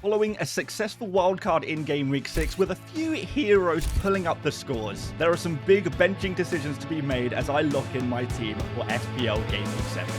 Following a successful wildcard in Game Week 6 with a few heroes pulling up the scores, there are some big benching decisions to be made as I lock in my team for FPL Game Week 7.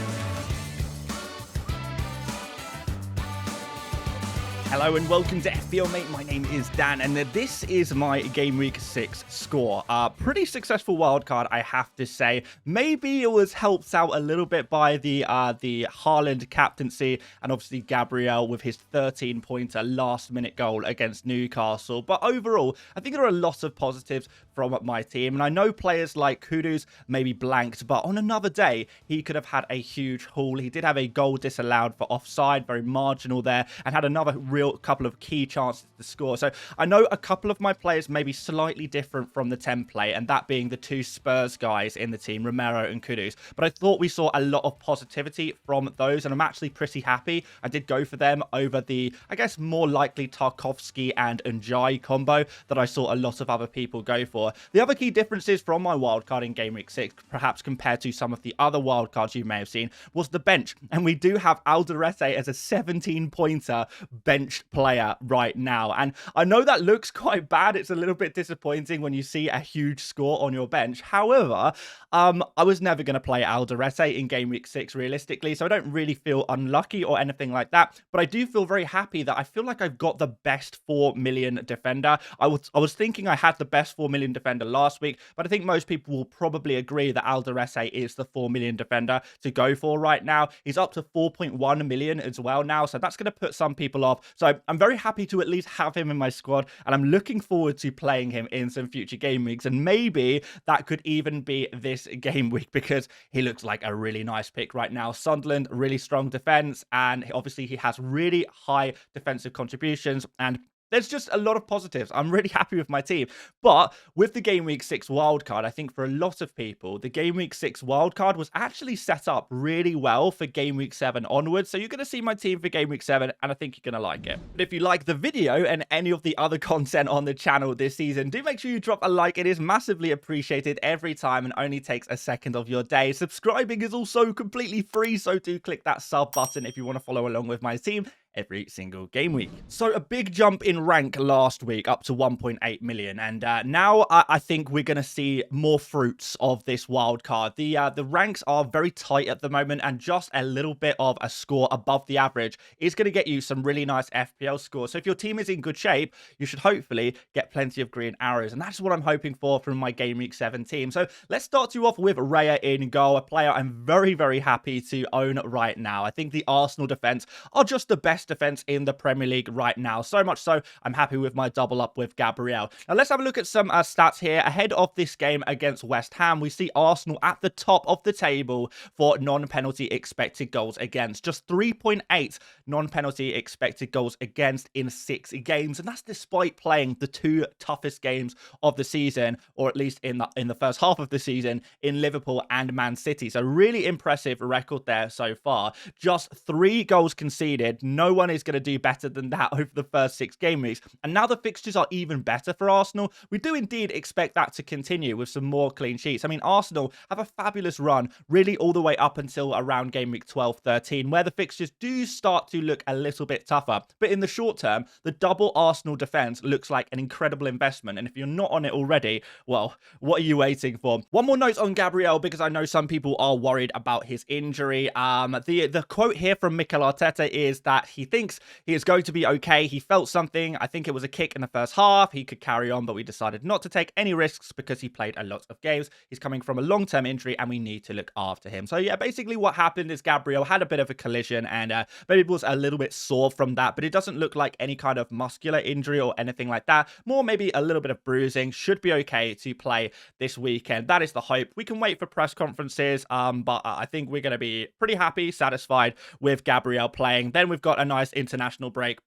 Hello and welcome to FPL Mate. My name is Dan and this is my Game Week 6 score. Pretty successful wildcard, I have to say. Maybe it was helped out a little bit by the Haaland captaincy and obviously Gabriel with his 13-pointer last-minute goal against Newcastle. But overall, I think there are a lot of positives from my team. And I know players like Kudus maybe blanked, but on another day, he could have had a huge haul. He did have a goal disallowed for offside, very marginal there, and had another real couple of key chances to score. So I know a couple of my players may be slightly different from the template, and that being the two Spurs guys in the team, Romero and Kudus. But I thought we saw a lot of positivity from those, and I'm actually pretty happy. I did go for them over the, I guess, more likely Tarkowski and Njai combo that I saw a lot of other people go for. The other key differences from my wildcard in Game Week 6, perhaps compared to some of the other wildcards you may have seen, was the bench. And we do have Alderete as a 17-pointer bench player right now. And I know that looks quite bad. It's a little bit disappointing when you see a huge score on your bench. However, I was never going to play Alderete in Game Week 6 realistically, so I don't really feel unlucky or anything like that. But I do feel very happy that I feel like I've got the best 4 million defender. I was thinking I had the best 4 million defender last week, but I think most people will probably agree that Alderete is the 4 million defender to go for right now. He's up to 4.1 million as well now, so that's going to put some people off. So I'm very happy to at least have him in my squad, and I'm looking forward to playing him in some future game weeks, and maybe that could even be this game week because he looks like a really nice pick right now. Sunderland, really strong defense, and obviously he has really high defensive contributions, and there's just a lot of positives. I'm really happy with my team. But with the Game Week 6 wildcard, I think for a lot of people, the Game Week 6 wildcard was actually set up really well for Game Week 7 onwards. So you're going to see my team for Game Week 7, and I think you're going to like it. But if you like the video and any of the other content on the channel this season, do make sure you drop a like. It is massively appreciated every time and only takes a second of your day. Subscribing is also completely free, so do click that sub button if you want to follow along with my team every single game week. So a big jump in rank last week up to 1.8 million, and now I think we're going to see more fruits of this wild card. The ranks are very tight at the moment, and just a little bit of a score above the average is going to get you some really nice FPL scores. So if your team is in good shape, you should hopefully get plenty of green arrows, and that's what I'm hoping for from my Game Week 7 team. So let's start you off with Raya in goal, a player I'm very, very happy to own right now. I think the Arsenal defense are just the best defense in the Premier League right now. So much so, I'm happy with my double up with Gabriel. Now, let's have a look at some stats here. Ahead of this game against West Ham, we see Arsenal at the top of the table for non-penalty expected goals against. Just 3.8 non-penalty expected goals against in 6 games. And that's despite playing the 2 toughest games of the season, or at least in the first half of the season, in Liverpool and Man City. So really impressive record there so far. Just 3 goals conceded. No one is going to do better than that over the first 6 game weeks. And now the fixtures are even better for Arsenal. We do indeed expect that to continue with some more clean sheets. I mean, Arsenal have a fabulous run really all the way up until around game week 12-13, where the fixtures do start to look a little bit tougher. But in the short term, the double Arsenal defense looks like an incredible investment. And if you're not on it already, well, what are you waiting for? One more note on Gabriel, because I know some people are worried about his injury. The quote here from Mikel Arteta is that he thinks he is going to be okay. He felt something. I think it was a kick in the first half. He could carry on, but we decided not to take any risks because he played a lot of games. He's coming from a long-term injury and we need to look after him. So yeah, basically what happened is Gabriel had a bit of a collision and maybe was a little bit sore from that, but it doesn't look like any kind of muscular injury or anything like that. More maybe a little bit of bruising. Should be okay to play this weekend. That is the hope. We can wait for press conferences, but I think we're going to be pretty happy, satisfied with Gabriel playing. Then we've got a nice international break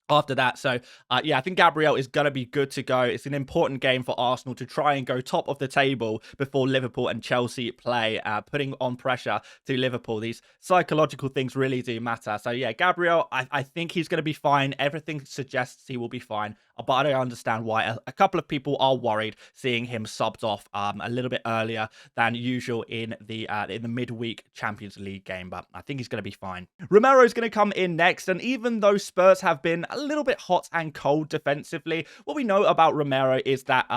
after that. So yeah, I think Gabriel is going to be good to go. It's an important game for Arsenal to try and go top of the table before Liverpool and Chelsea play, putting on pressure to Liverpool. These psychological things really do matter. So yeah, Gabriel, I think he's going to be fine. Everything suggests he will be fine, but I don't understand why a couple of people are worried seeing him subbed off a little bit earlier than usual in the midweek Champions League game, but I think he's going to be fine. Romero is going to come in next, and even though Spurs have been a little bit hot and cold defensively. What we know about Romero is that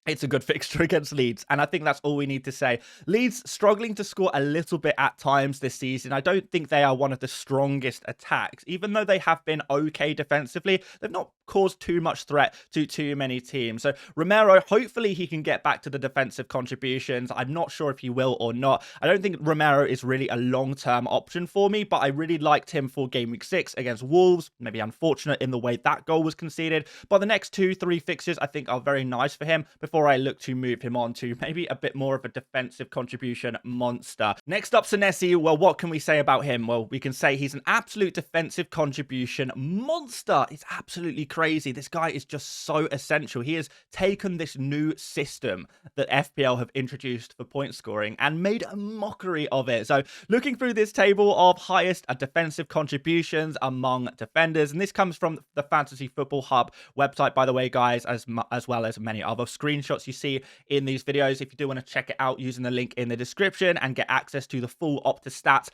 it's a good fixture against Leeds, and I think that's all we need to say. Leeds struggling to score a little bit at times this season. I don't think they are one of the strongest attacks. Even though they have been okay defensively, they've not caused too much threat to too many teams. So Romero, hopefully he can get back to the defensive contributions. I'm not sure if he will or not. I don't think Romero is really a long-term option for me, but I really liked him for Game Week 6 against Wolves. Maybe unfortunate in the way that goal was conceded, but the next 2-3 fixtures I think are very nice for him before I look to move him on to maybe a bit more of a defensive contribution monster. Next up, Senesi. Well, what can we say about him? Well, we can say he's an absolute defensive contribution monster. It's absolutely crazy. This guy is just so essential. He has taken this new system that FPL have introduced for point scoring and made a mockery of it. So looking through this table of highest defensive contributions among defenders, and this comes from the Fantasy Football Hub website, by the way, guys, as well as many other screenshots you see in these videos. If you do want to check it out using the link in the description and get access to the full Opta stats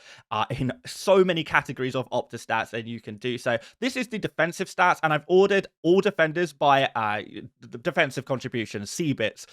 in so many categories of Opta stats, then you can do so. This is the defensive stats, and I've ordered all defenders by the defensive contributions, C-bits,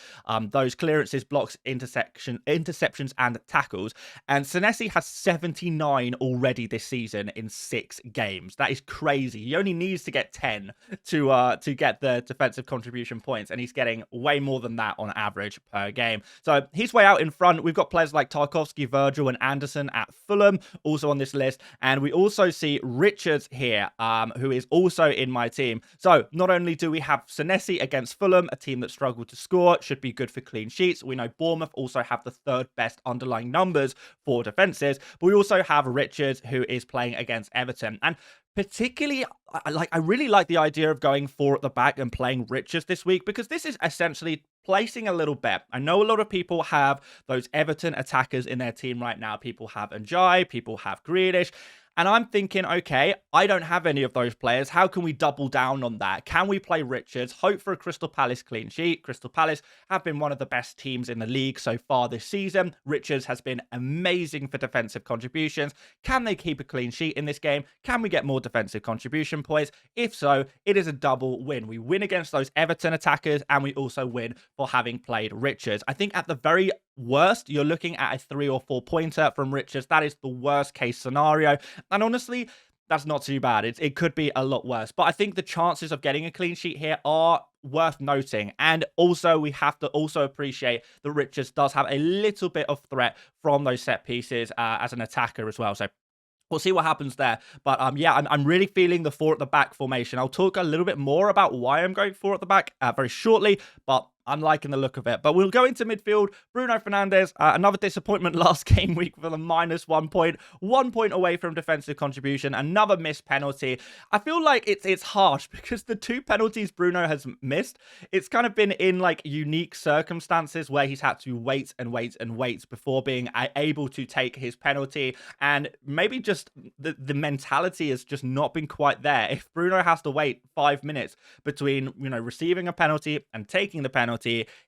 those clearances, blocks, interceptions, and tackles. And Senesi has 79 already this season in 6 games. That is crazy. He only needs to get 10 to get the defensive contribution points, and he's getting way more than that on average per game. So he's way out in front. We've got players like Tarkowski, Virgil, and Anderson at Fulham also on this list. And we also see Richards here, who is also in my team. So not only do we have Senesi against Fulham, a team that struggled to score, should be good for clean sheets. We know Bournemouth also have the 3rd best underlying numbers for defenses, but we also have Richards, who is playing against Everton. And particularly, I really like the idea of going 4 at the back and playing Richards this week, because this is essentially placing a little bet. I know a lot of people have those Everton attackers in their team right now. People have Njai, people have Grealish. And I'm thinking, okay, I don't have any of those players. How can we double down on that? Can we play Richards, hope for a Crystal Palace clean sheet? Crystal Palace have been one of the best teams in the league so far this season. Richards has been amazing for defensive contributions. Can they keep a clean sheet in this game? Can we get more defensive contribution points? If so, it is a double win. We win against those Everton attackers, and we also win for having played Richards. I think at the very worst, you're looking at a 3 or 4 pointer from Richards. That is the worst case scenario. And honestly, that's not too bad. It could be a lot worse. But I think the chances of getting a clean sheet here are worth noting. And also, we have to also appreciate that Richards does have a little bit of threat from those set pieces as an attacker as well. So we'll see what happens there. But yeah, I'm really feeling the 4 at the back formation. I'll talk a little bit more about why I'm going 4 at the back very shortly, but I'm liking the look of it. But we'll go into midfield. Bruno Fernandes, another disappointment last game week with a -1 point. 1 point away from defensive contribution. Another missed penalty. I feel like it's harsh because the 2 penalties Bruno has missed, it's kind of been in like unique circumstances where he's had to wait and wait and wait before being able to take his penalty. And maybe just the mentality has just not been quite there. If Bruno has to wait 5 minutes between, receiving a penalty and taking the penalty,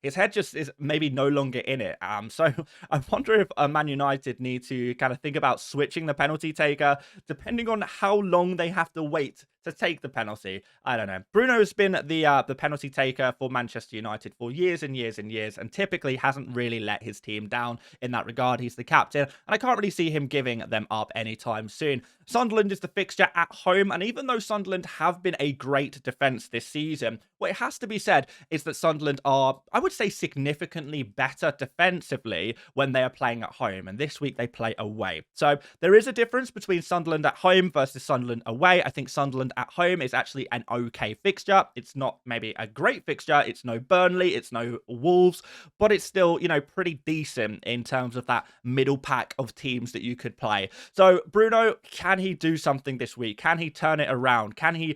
his head just is maybe no longer in it. So I wonder if Man United need to kind of think about switching the penalty taker depending on how long they have to wait to take the penalty. I don't know. Bruno has been the penalty taker for Manchester United for years and years and years, and typically hasn't really let his team down in that regard. He's the captain, and I can't really see him giving them up anytime soon. Sunderland is the fixture at home, and even though Sunderland have been a great defence this season, what it has to be said is that Sunderland are, I would say, significantly better defensively when they are playing at home, and this week they play away. So there is a difference between Sunderland at home versus Sunderland away. I think Sunderland at home is actually an okay fixture. It's not maybe a great fixture. It's no Burnley, it's no Wolves, but it's still, pretty decent in terms of that middle pack of teams that you could play. So Bruno, can he do something this week? Can he turn it around? Can he,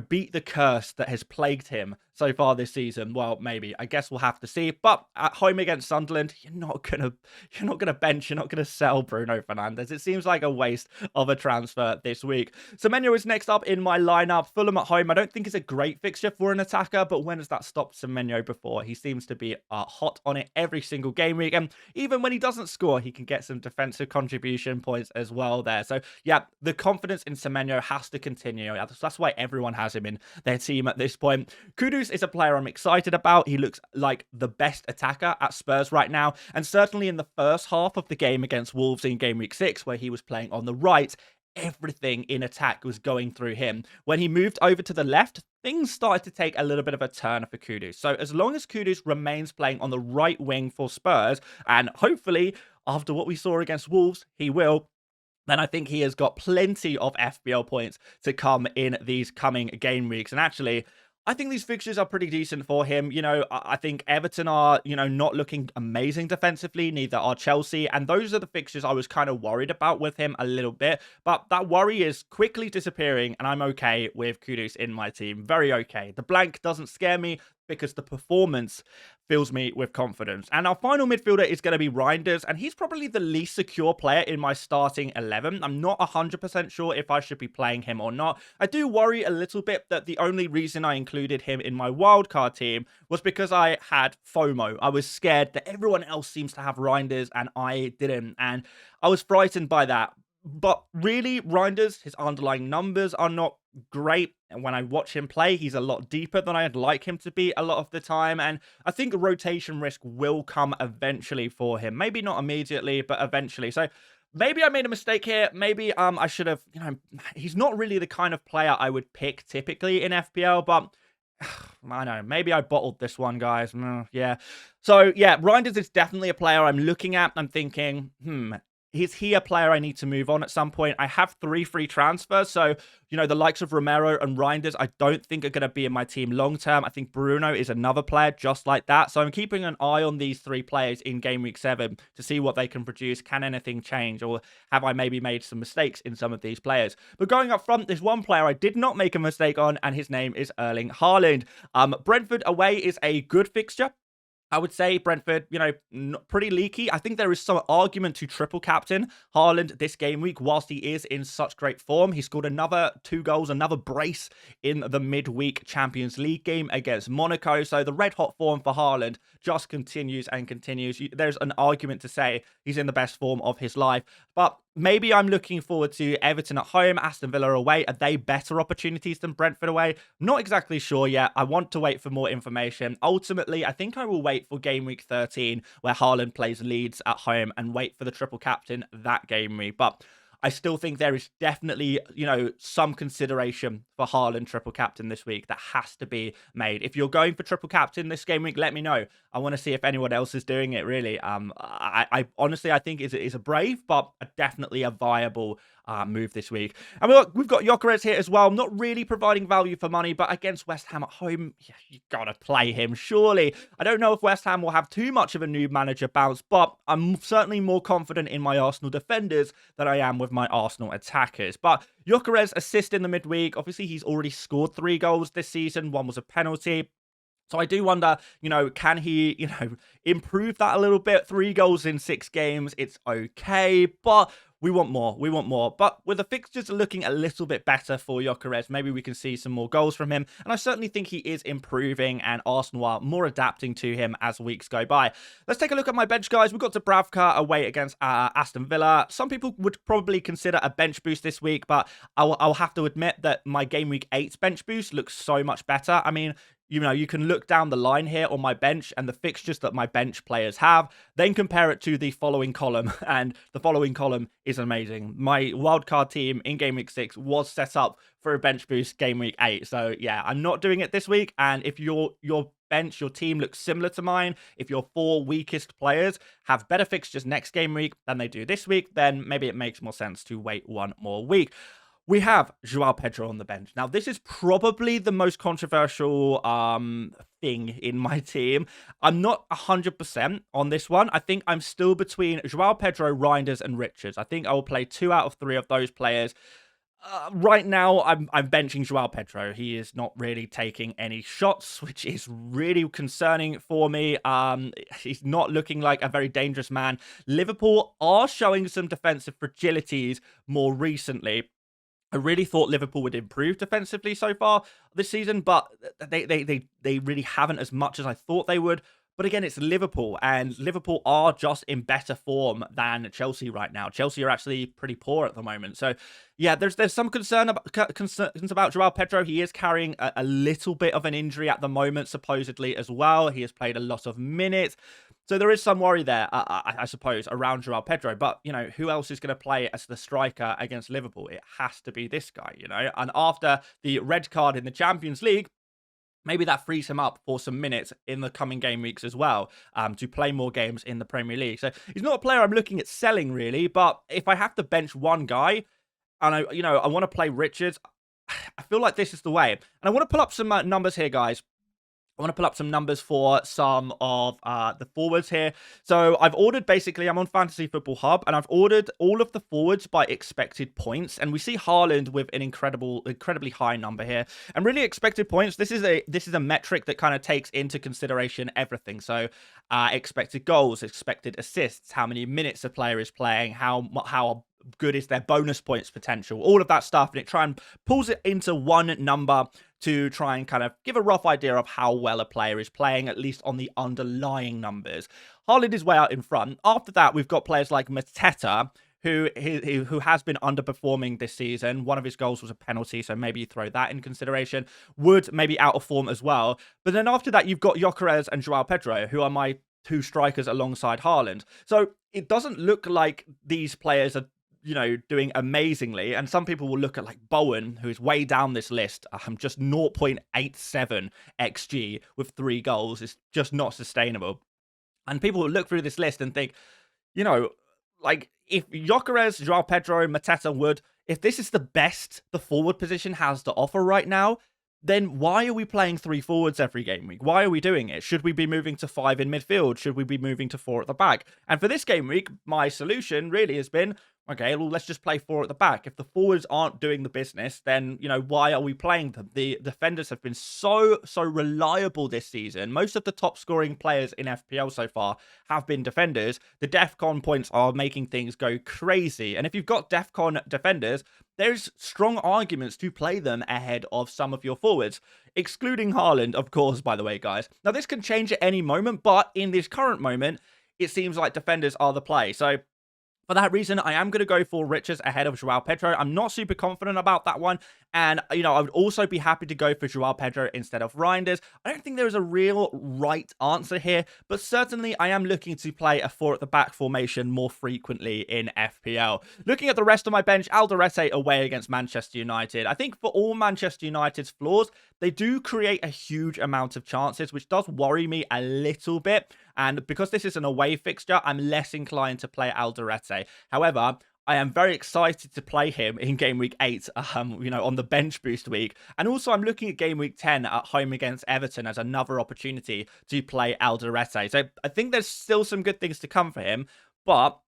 beat the curse that has plagued him so far this season? Well, maybe. I guess we'll have to see. But at home against Sunderland, you're not gonna bench, you're not gonna sell Bruno Fernandes. It seems like a waste of a transfer this week. Semenyo is next up in my lineup. Fulham at home. I don't think it's a great fixture for an attacker, but when has that stopped Semenyo before? He seems to be hot on it every single game week, and even when he doesn't score, he can get some defensive contribution points as well there. So yeah, the confidence in Semenyo has to continue. That's why everyone has him in their team at this point. Kudus is a player I'm excited about. He looks like the best attacker at Spurs right now, and certainly in the first half of the game against Wolves in game week 6, where he was playing on the right, everything in attack was going through him. When he moved over to the left, things started to take a little bit of a turn for Kudus. So as long as Kudus remains playing on the right wing for Spurs, and hopefully after what we saw against Wolves, he will, then I think he has got plenty of FPL points to come in these coming game weeks. And actually, I think these fixtures are pretty decent for him. You know, I think Everton are, not looking amazing defensively. Neither are Chelsea. And those are the fixtures I was kind of worried about with him a little bit. But that worry is quickly disappearing. And I'm okay with Kudus in my team. Very okay. The blank doesn't scare me because the performance fills me with confidence. And our final midfielder is going to be Reinders, and he's probably the least secure player in my starting 11. I'm not 100% sure if I should be playing him or not. I do worry a little bit that the only reason I included him in my wildcard team was because I had FOMO. I was scared that everyone else seems to have Reinders and I didn't, and I was frightened by that. But really, Reinders, his underlying numbers are not great. And when I watch him play, he's a lot deeper than I'd like him to be a lot of the time. And I think a rotation risk will come eventually for him. Maybe not immediately, but eventually. So maybe I made a mistake here. Maybe I should have, he's not really the kind of player I would pick typically in FPL, but I know, maybe I bottled this one, guys. Yeah. So yeah, Reinders is definitely a player I'm looking at. I'm thinking, is he a player I need to move on at some point? I have 3 free transfers, so, the likes of Romero and Reinders, I don't think are going to be in my team long term. I think Bruno is another player just like that, so I'm keeping an eye on these 3 players in Game Week 7 to see what they can produce. Can anything change, or have I maybe made some mistakes in some of these players? But going up front, there's one player I did not make a mistake on, and his name is Erling Haaland. Brentford away is a good fixture. I would say Brentford, pretty leaky. I think there is some argument to triple captain Haaland this game week whilst he is in such great form. He scored another 2 goals, another brace in the midweek Champions League game against Monaco. So the red hot form for Haaland just continues and continues. There's an argument to say he's in the best form of his life. But maybe I'm looking forward to Everton at home, Aston Villa away. Are they better opportunities than Brentford away? Not exactly sure yet. I want to wait for more information. Ultimately, I think I will wait for game week 13, where Haaland plays Leeds at home, and wait for the triple captain that game week. But I still think there is definitely, some consideration for Haaland triple captain this week that has to be made. If you're going for triple captain this game week, let me know. I want to see if anyone else is doing it, really. I honestly, I think it's a brave, but definitely a viable move this week. And we've got Gyökeres here as well. Not really providing value for money, but against West Ham at home, you got to play him, surely. I don't know if West Ham will have too much of a new manager bounce, but I'm certainly more confident in my Arsenal defenders than I am with my Arsenal attackers. But Gyökeres assist in the midweek. Obviously, he's already scored 3 goals this season. 1 was a penalty. So I do wonder, can he, improve that a little bit? 3 goals in 6 games, it's okay, but we want more. We want more. But with the fixtures looking a little bit better for Gyökeres, maybe we can see some more goals from him. And I certainly think he is improving, and Arsenal are more adapting to him as weeks go by. Let's take a look at my bench, guys. We've got Dubravka away against Aston Villa. Some people would probably consider a bench boost this week, but I'll have to admit that my Game Week 8 bench boost looks so much better. I mean, you can look down the line here on my bench and the fixtures that my bench players have, then compare it to the following column, and the following column is amazing. My wildcard team in Game Week 6 was set up for a bench boost Game Week 8. So yeah, I'm not doing it this week. And if your bench, your team looks similar to mine, if your 4 weakest players have better fixtures next game week than they do this week, then maybe it makes more sense to wait 1 more week. We have Joao Pedro on the bench. Now, this is probably the most controversial thing in my team. I'm not 100% on this one. I think I'm still between Joao Pedro, Reinders, and Richards. I think I will play 2 out of 3 of those players. Right now, I'm benching Joao Pedro. He is not really taking any shots, which is really concerning for me. He's not looking like a very dangerous man. Liverpool are showing some defensive fragilities more recently. I really thought Liverpool would improve defensively so far this season, but they really haven't as much as I thought they would. But again, it's Liverpool, and Liverpool are just in better form than Chelsea right now. Chelsea are actually pretty poor at the moment. So, yeah, there's some concerns about Joao Pedro. He is carrying a little bit of an injury at the moment, supposedly, as well. He has played a lot of minutes. So there is some worry there, I suppose, around Joao Pedro. But, who else is going to play as the striker against Liverpool? It has to be this guy, And after the red card in the Champions League, maybe that frees him up for some minutes in the coming game weeks as well, to play more games in the Premier League. So he's not a player I'm looking at selling, really. But if I have to bench one guy, and I want to play Richards, I feel like this is the way. And I want to pull up some numbers here, guys. I want to pull up some numbers for some of the forwards here. So I've ordered, basically, I'm on Fantasy Football Hub, and I've ordered all of the forwards by expected points. And we see Haaland with an incredibly high number here. And really, expected points, this is a metric that kind of takes into consideration everything. So expected goals, expected assists, how many minutes a player is playing, how good is their bonus points potential, all of that stuff, and it pulls it into one number to try and kind of give a rough idea of how well a player is playing, at least on the underlying numbers. Haaland is way out in front. After that, we've got players like Mateta, who has been underperforming this season. One of his goals was a penalty, so maybe you throw that in consideration. Wood, maybe out of form as well. But then after that, you've got Gyökeres and Joao Pedro, who are my two strikers alongside Haaland. So it doesn't look like these players are doing amazingly. And some people will look at like Bowen, who is way down this list, just 0.87 XG with 3 goals. It's just not sustainable. And people will look through this list and think, like if Gyökeres, Joao Pedro, Mateta, Wood, if this is the best the forward position has to offer right now, then why are we playing 3 forwards every game week? Why are we doing it? Should we be moving to 5 in midfield? Should we be moving to 4 at the back? And for this game week, my solution really has been, okay, well, let's just play 4 at the back. If the forwards aren't doing the business, then, why are we playing them? The defenders have been so reliable this season. Most of the top scoring players in FPL so far have been defenders. The DEFCON points are making things go crazy. And if you've got DEFCON defenders, there's strong arguments to play them ahead of some of your forwards, excluding Haaland, of course, by the way, guys. Now, this can change at any moment, but in this current moment, it seems like defenders are the play. So for that reason, I am going to go for Richards ahead of Joao Pedro. I'm not super confident about that one. And, I would also be happy to go for Joao Pedro instead of Reinders. I don't think there is a real right answer here, but certainly I am looking to play a 4 at the back formation more frequently in FPL. Looking at the rest of my bench, Alderete away against Manchester United. I think for all Manchester United's flaws, they do create a huge amount of chances, which does worry me a little bit. And because this is an away fixture, I'm less inclined to play Alderete. However, I am very excited to play him in Game Week 8, on the bench boost week. And also, I'm looking at Game Week 10 at home against Everton as another opportunity to play Alderete. So I think there's still some good things to come for him. But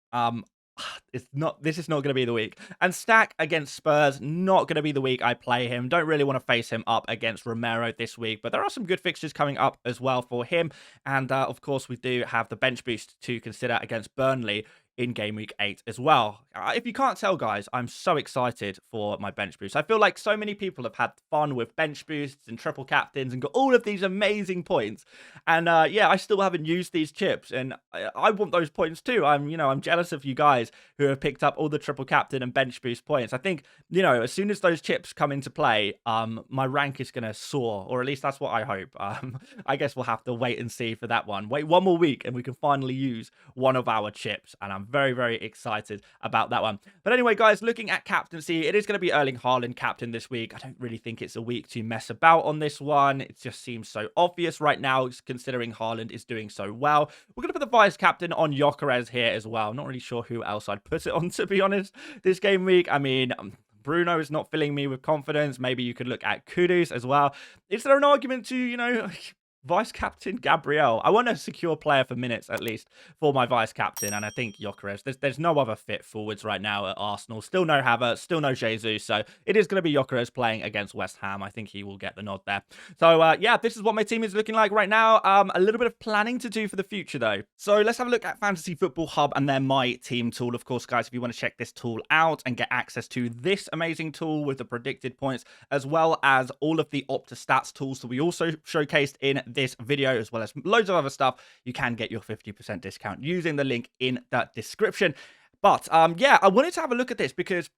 this is not going to be the week. And Stack against Spurs, not going to be the week I play him. Don't really want to face him up against Romero this week, but there are some good fixtures coming up as well for him. And of course, we do have the bench boost to consider against Burnley in Game Week 8 as well. If you can't tell, guys, I'm so excited for my bench boost. I feel like so many people have had fun with bench boosts and triple captains and got all of these amazing points. And yeah, I still haven't used these chips, and I want those points too. I'm jealous of you guys who have picked up all the triple captain and bench boost points. I think, as soon as those chips come into play, my rank is going to soar, or at least that's what I hope. I guess we'll have to wait and see for that one. Wait one more week and we can finally use one of our chips, and I'm very, very excited about that one. But anyway, guys, looking at captaincy, it is going to be Erling Haaland captain this week. I don't really think it's a week to mess about on this one. It just seems so obvious right now, considering Haaland is doing so well. We're going to put the vice captain on Gyökeres here as well. Not really sure who else I'd put it on, to be honest, this game week. I mean, Bruno is not filling me with confidence. Maybe you could look at Kudus as well. Is there an argument to, vice captain Gabriel. I want a secure player for minutes at least for my vice captain, and I think Gyökeres. There's no other fit forwards right now at Arsenal. Still no Havertz, still no Jesus, so it is going to be Gyökeres playing against West Ham. I think he will get the nod there. So yeah, this is what my team is looking like right now. A little bit of planning to do for the future though. So let's have a look at Fantasy Football Hub and their My Team tool. Of course, guys, if you want to check this tool out and get access to this amazing tool with the predicted points, as well as all of the Opta stats tools that we also showcased in this video, as well as loads of other stuff, you can get your 50% discount using the link in the description. But yeah, I wanted to have a look at this because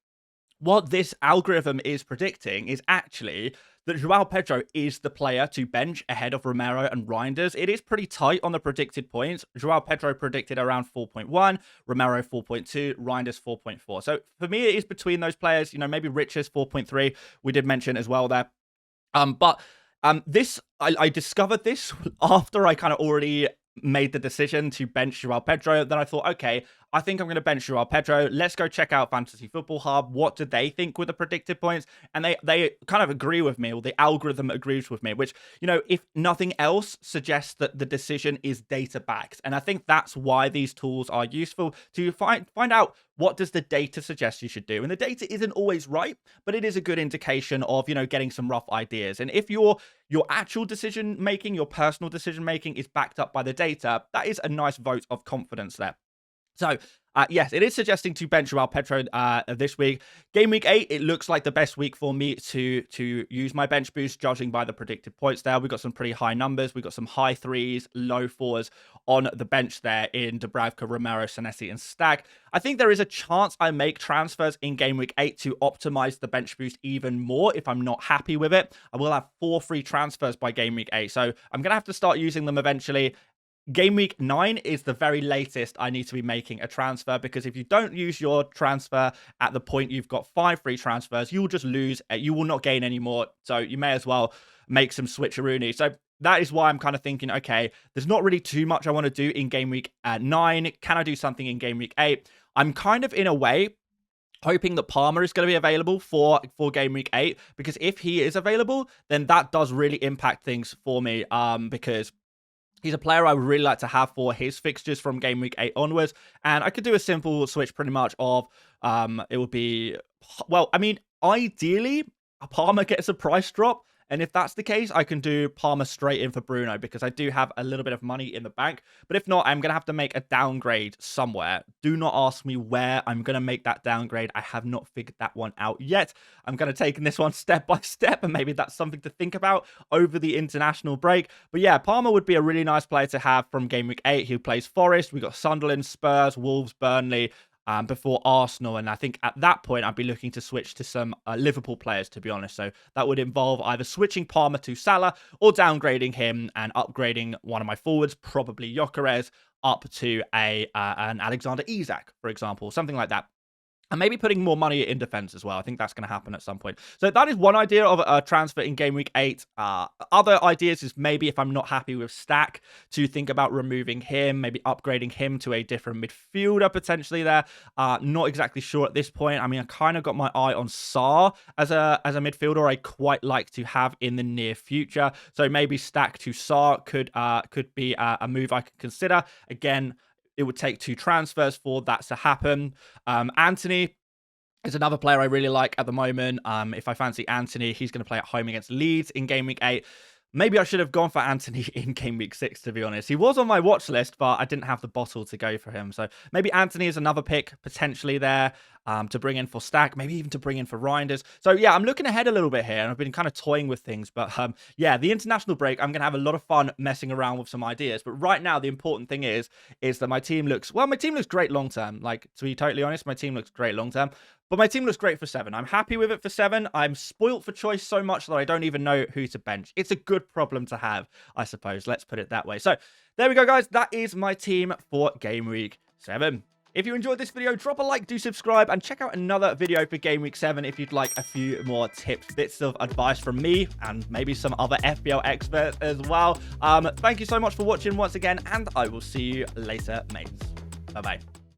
what this algorithm is predicting is actually that João Pedro is the player to bench ahead of Romero and Reinders. It is pretty tight on the predicted points. João Pedro predicted around 4.1, Romero 4.2, Reinders 4.4. So for me, it is between those players. You know, maybe Richards 4.3. We did mention as well there. This I discovered this after I kind of already made the decision to bench João Pedro. Then I thought, okay, I think I'm going to bench João Pedro. Let's go check out Fantasy Football Hub. What do they think with the predicted points? And they kind of agree with me, or the algorithm agrees with me, which, you know, if nothing else, suggests that the decision is data backed. And I think that's why these tools are useful, to find out what does the data suggest you should do. And the data isn't always right, but it is a good indication of, you know, getting some rough ideas. And if your actual decision making, your personal decision making is backed up by the data, that is a nice vote of confidence there. So, yes, it is suggesting to bench João Pedro this week. Game week 8, it looks like the best week for me to use my bench boost, judging by the predicted points there. We've got some pretty high numbers. We've got some high 3s, low 4s on the bench there in Dubravka, Romero, Senesi, and Stag. I think there is a chance I make transfers in Game week 8 to optimize the bench boost even more if I'm not happy with it. I will have 4 free transfers by Game week 8, so I'm going to have to start using them eventually. Game week 9 is the very latest I need to be making a transfer, because if you don't use your transfer at the point you've got 5 free transfers, you will just lose. You will not gain any more. So you may as well make some switcheroony. So that is why I'm kind of thinking, okay, there's not really too much I want to do in game week 9. Can I do something in game week 8? I'm kind of, in a way, hoping that Palmer is going to be available for game week 8, because if he is available, then that does really impact things for me, because he's a player I would really like to have for his fixtures from game week 8 onwards. And I could do a simple switch pretty much of, it would be, well, I mean, ideally, Palmer gets a price drop. And if that's the case, I can do Palmer straight in for Bruno, because I do have a little bit of money in the bank. But if not, I'm going to have to make a downgrade somewhere. Do not ask me where I'm going to make that downgrade. I have not figured that one out yet. I'm going to take this one step by step, and maybe that's something to think about over the international break. But yeah, Palmer would be a really nice player to have from game week 8. He plays Forest. We've got Sunderland, Spurs, Wolves, Burnley, before Arsenal, and I think at that point I'd be looking to switch to some Liverpool players, to be honest. So that would involve either switching Palmer to Salah or downgrading him and upgrading one of my forwards, probably Gyökeres, up to an Alexander Isak, for example, something like that. And maybe putting more money in defense as well. I think that's going to happen at some point. So that is one idea of a transfer in game week 8. Other ideas is maybe if I'm not happy with Stack, to think about removing him, maybe upgrading him to a different midfielder potentially there. Not exactly sure at this point. I mean, I kind of got my eye on Saar as a midfielder I quite like to have in the near future. So maybe Stack to Saar could be a move I could consider. Again, it would take 2 transfers for that to happen. Anthony is another player I really like at the moment. If I fancy Anthony, he's going to play at home against Leeds in game week 8. Maybe I should have gone for Anthony in game week 6, to be honest. He was on my watch list, but I didn't have the bottle to go for him. So maybe Anthony is another pick potentially there to bring in for Stack, maybe even to bring in for Reinders. So yeah, I'm looking ahead a little bit here, and I've been kind of toying with things. But yeah, the international break, I'm going to have a lot of fun messing around with some ideas. But right now, the important thing is that my team looks great long term. Like, to be totally honest, my team looks great long term. But my team looks great for 7. I'm happy with it for 7. I'm spoilt for choice so much that I don't even know who to bench. It's a good problem to have, I suppose. Let's put it that way. So there we go, guys. That is my team for game week 7. If you enjoyed this video, drop a like, do subscribe, and check out another video for game week 7 if you'd like a few more tips, bits of advice from me, and maybe some other FPL experts as well. Thank you so much for watching once again, and I will see you later, mates. Bye-bye.